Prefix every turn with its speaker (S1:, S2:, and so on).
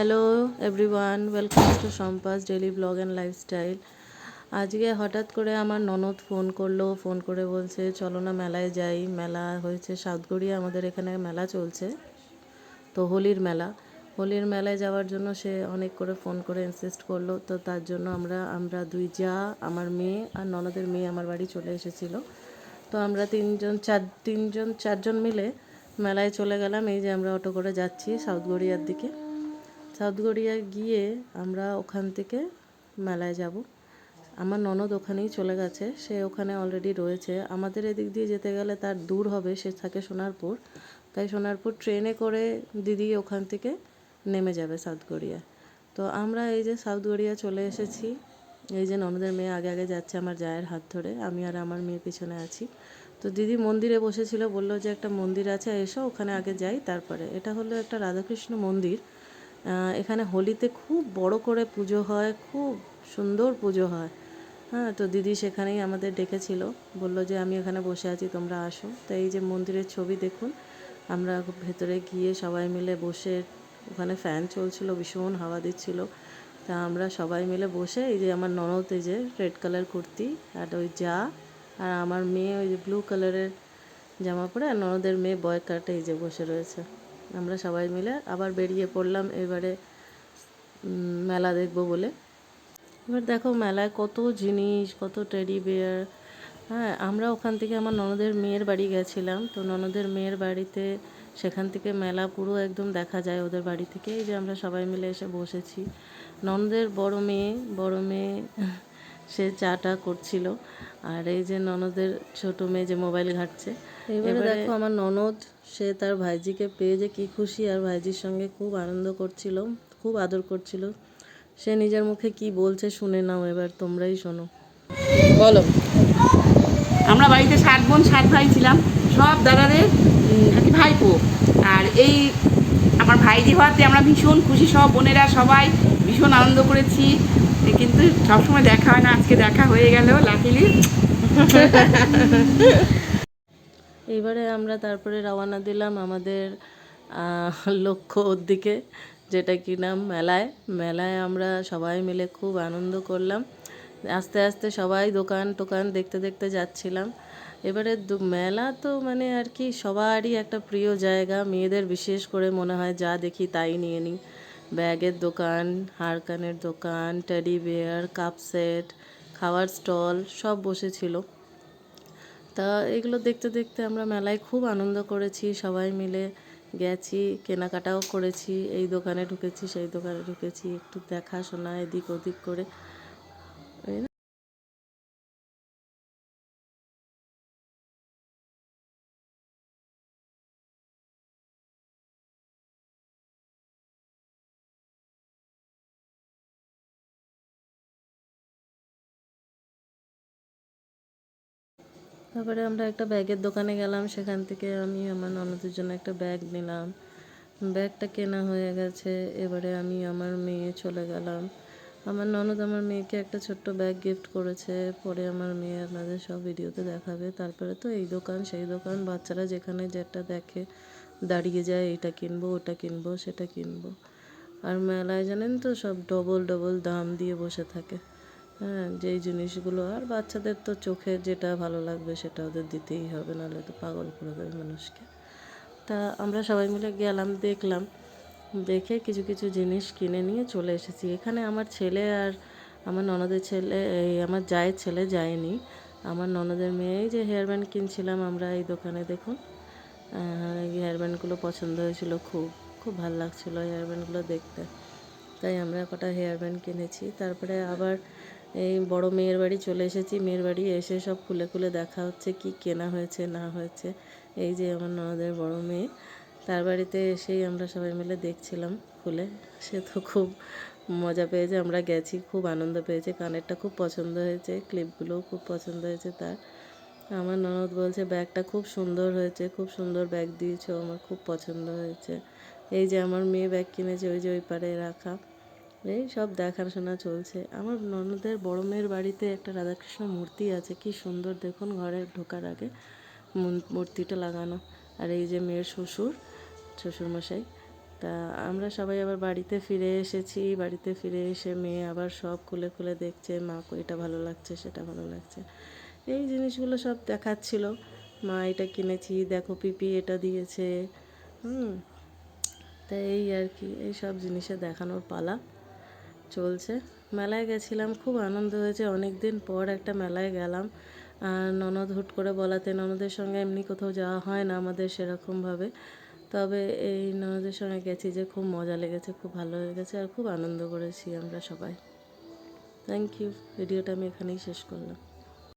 S1: Hello everyone, welcome to সম্পাস daily blog and lifestyle. আজকে হঠাৎ করে আমার ননদ ফোন করলো, ফোন করে বলছে চলো না মেলায় যাই। মেলা হয়েছে সাউথগড়িয়া, আমাদের এখানে মেলা চলছে, তো হোলির মেলায় যাওয়ার জন্য সে অনেক করে ফোন করে ইনসিস্ট করলো। তো তার জন্য আমরা দুই যা, আমার মেয়ে আর ননদের মেয়ে আমার বাড়ি চলে এসেছিলো। তো আমরা চারজন মিলে মেলায় চলে গেলাম। এই যে আমরা অটো করে যাচ্ছি সাউথগড়িয়ার দিকে। সাউথগড়িয়া গিয়ে আমরা ওখান থেকে মেলায় যাব। আমার ননদ ওখানেই চলে গেছে, সে ওখানে অলরেডি রয়েছে। আমাদের এদিক দিয়ে যেতে গেলে তার দূর হবে, সে থাকে সোনারপুর, তাই সোনারপুর ট্রেনে করে দিদি ওখান থেকে নেমে যাবে সাউথগড়িয়া। তো আমরা এই যে সাউথগড়িয়া চলে এসেছি। এই যে ননদের মেয়ে আগে আগে যাচ্ছে আমার জায়ের হাত ধরে, আমি আর আমার মেয়ে পিছনে আছি। তো দিদি মন্দিরে বসেছিল, বললো যে একটা মন্দির আছে, এসো ওখানে আগে যাই তারপরে। এটা হলো একটা রাধাকৃষ্ণ মন্দির। এখানে হোলিতে খুব বড় করে পুজো হয়, খুব সুন্দর পুজো হয়। হ্যাঁ, তো দিদি সেখানেই আমাদের ডেকেছিল, বললো যে আমি এখানে বসে আছি, তোমরা আসো। তো এই যে মন্দিরের ছবি দেখুন, আমরা ভেতরে গিয়ে সবাই মিলে বসে, ওখানে ফ্যান চলছিল, ভীষণ হাওয়া দিচ্ছিল। তা আমরা সবাই মিলে বসে, এই যে আমার ননদ এই যে রেড কালার কুর্তি আর ওই যা, আর আমার মেয়ে ওই যে ব্লু কালারের জামা পরে, আর ননদের মেয়ে বয় কাটে এই যে বসে রয়েছে। আমরা সবাই মিলে আবার বেরিয়ে পড়লাম এবারে মেলা দেখবো বলে। এবার দেখো মেলায় কত জিনিস, কত টেডি বিয়ার। হ্যাঁ, আমরা ওখান থেকে আমার ননদের মেয়ের বাড়ি গেছিলাম। তো ননদের মেয়ের বাড়িতে সেখান থেকে মেলা পুরো একদম দেখা যায় ওদের বাড়ি থেকে। এই যে আমরা সবাই মিলে এসে বসেছি। ননদের বড় মেয়ে সে চাটা করছিল, আর এই যে ননদের ছোট মেয়ে যে মোবাইল ঘাঁটছে। এবারে দেখো আমার ননদ, সে তার ভাইজিকে পেয়ে যে কি খুশি, আর ভাইজির সঙ্গে খুব আনন্দ করছিল, খুব আদর করছিল। সে নিজের মুখে কি বলছে শুনে নাও, এবার তোমরাই শোনো। বলো।
S2: আমরা বাড়িতে 7 বোন 7 ভাই ছিলাম, সব দাদাদের একটি ভাইপো। আর এই আমার ভাইজি হওয়াতে আমরা ভীষণ খুশি, সব বোনেরা সবাই ভীষণ আনন্দ করেছি। কিন্তু সবসময় দেখা হয় না, আজকে দেখা হয়ে গেল লাকিলি।
S1: এইবারে আমরা তারপরে রওনা দিলাম আমাদের লক্ষ্যর দিকে, যেটা কি নাম মেলায় আমরা সবাই মিলে খুব আনন্দ করলাম। আস্তে আস্তে সবাই দোকান টোকান দেখতে দেখতে যাচ্ছিলাম। এবারে মেলা তো মানে আর কি সবারই একটা প্রিয় জায়গা, মেয়েদের বিশেষ করে মনে হয় যা দেখি তাই নিয়ে নিই। ব্যাগের দোকান, হারকানের দোকান, টেডি বিয়ার, কাপ সেট, খাওয়ার স্টল সব বসেছিল। তা এগুলো দেখতে দেখতে আমরা মেলায় খুব আনন্দ করেছি, সবাই মিলে গেছি, কেনাকাটাও করেছি। এই দোকানে ঢুকেছি, সেই দোকানে ঢুকেছি, একটু দেখাশোনা এদিক ওদিক করে। তারপরে আমরা একটা ব্যাগের দোকানে গেলাম, সেখান থেকে আমি আমার ননদের জন্য একটা ব্যাগ নিলাম। ব্যাগটা কেনা হয়ে গেছে, এবারে আমি আমার মেয়ে চলে গেলাম। আমার ননদ আমার মেয়েকে একটা ছোট্ট ব্যাগ গিফট করেছে, পরে আমার মেয়ে আপনাদের সব ভিডিওতে দেখাবে। তারপরে তো এই দোকান সেই দোকান, বাচ্চারা যেখানে যেটা দেখে দাঁড়িয়ে যায়, এটা কিনবো ওটা কিনবো সেটা কিনবো। আর মেলায় জানেন তো সব ডবল ডবল দাম দিয়ে বসে থাকে। হ্যাঁ, যেই জিনিসগুলো, আর বাচ্চাদের তো চোখে যেটা ভালো লাগবে সেটা ওদের দিতেই হবে, নাহলে তো পাগল করে দেবে মানুষকে। তা আমরা সবাই মিলে গেলাম, দেখলাম, দেখে কিছু কিছু জিনিস কিনে নিয়ে চলে এসেছি। এখানে আমার ছেলে আর আমার ননদের ছেলে, এই আমার জায়ের ছেলে যায়নি। আমার ননদের মেয়ে এই যে হেয়ার ব্যান্ড কিনছিলাম আমরা এই দোকানে, দেখুন এই হেয়ার ব্যান্ডগুলো পছন্দ হয়েছিল, খুব খুব ভালো লাগছিলো হেয়ার ব্যান্ডগুলো দেখতে, তাই আমরা কটা হেয়ার ব্যান্ড কিনেছি। তারপরে আবার এই বড় মেয়ের বাড়ি চলে এসেছি। মেয়ের বাড়ি এসে সব খুলে খুলে দেখা হচ্ছে কি কেনা হয়েছে না হয়েছে। এই যে আমার ননদের বড় মেয়ে, তার বাড়িতে এসেই আমরা সবাই মিলে দেখছিলাম খুলে। সে তো খুব মজা পেয়েছে, আমরা গেছি, খুব আনন্দ পেয়েছে, কানেরটা খুব পছন্দ হয়েছে, ক্লিপগুলোও খুব পছন্দ হয়েছে তার। আমার ননদ বলছে ব্যাগটা খুব সুন্দর হয়েছে, খুব সুন্দর ব্যাগ দিয়েছো, আমার খুব পছন্দ হয়েছে। এই যে আমার মেয়ে ব্যাগ কিনেছে, ওই যে ওই পারে রাখা। এই সব দেখাশোনা চলছে। আমার ননদের বড় মেয়ের বাড়িতে একটা রাধাকৃষ্ণ মূর্তি আছে, কি সুন্দর দেখুন, ঘরে ঢোকার আগে মূর্তিটা লাগানো। আর এই যে মেয়ের শ্বশুরমশাই, তা আমরা সবাই আবার বাড়িতে ফিরে এসেছি। বাড়িতে ফিরে এসে মেয়ে আবার সব খুলে খুলে দেখছে, মা এটা ভালো লাগছে, সেটা ভালো লাগছে, এই জিনিসগুলো সব দেখাচ্ছিল। মা এটা কিনেছি, দেখো পিপি এটা দিয়েছে। তাই এই আর কি, এই সব জিনিসে দেখানোর পালা চলছে। মেলায় গেছিলাম, খুব আনন্দ হয়েছে, অনেক দিন পর একটা মেলায় গেলাম। আর ননদ হুট করে বলাতে, ননদের সঙ্গে এমনি কোথাও যাওয়া হয় না আমাদের সেরকমভাবে, তবে এই ননদের সঙ্গে গেছি যে খুব মজা লেগেছে, খুব ভালো লেগেছে, আর খুব আনন্দ করেছি আমরা সবাই। Thank you. ভিডিওটা আমি এখানেই শেষ করলাম।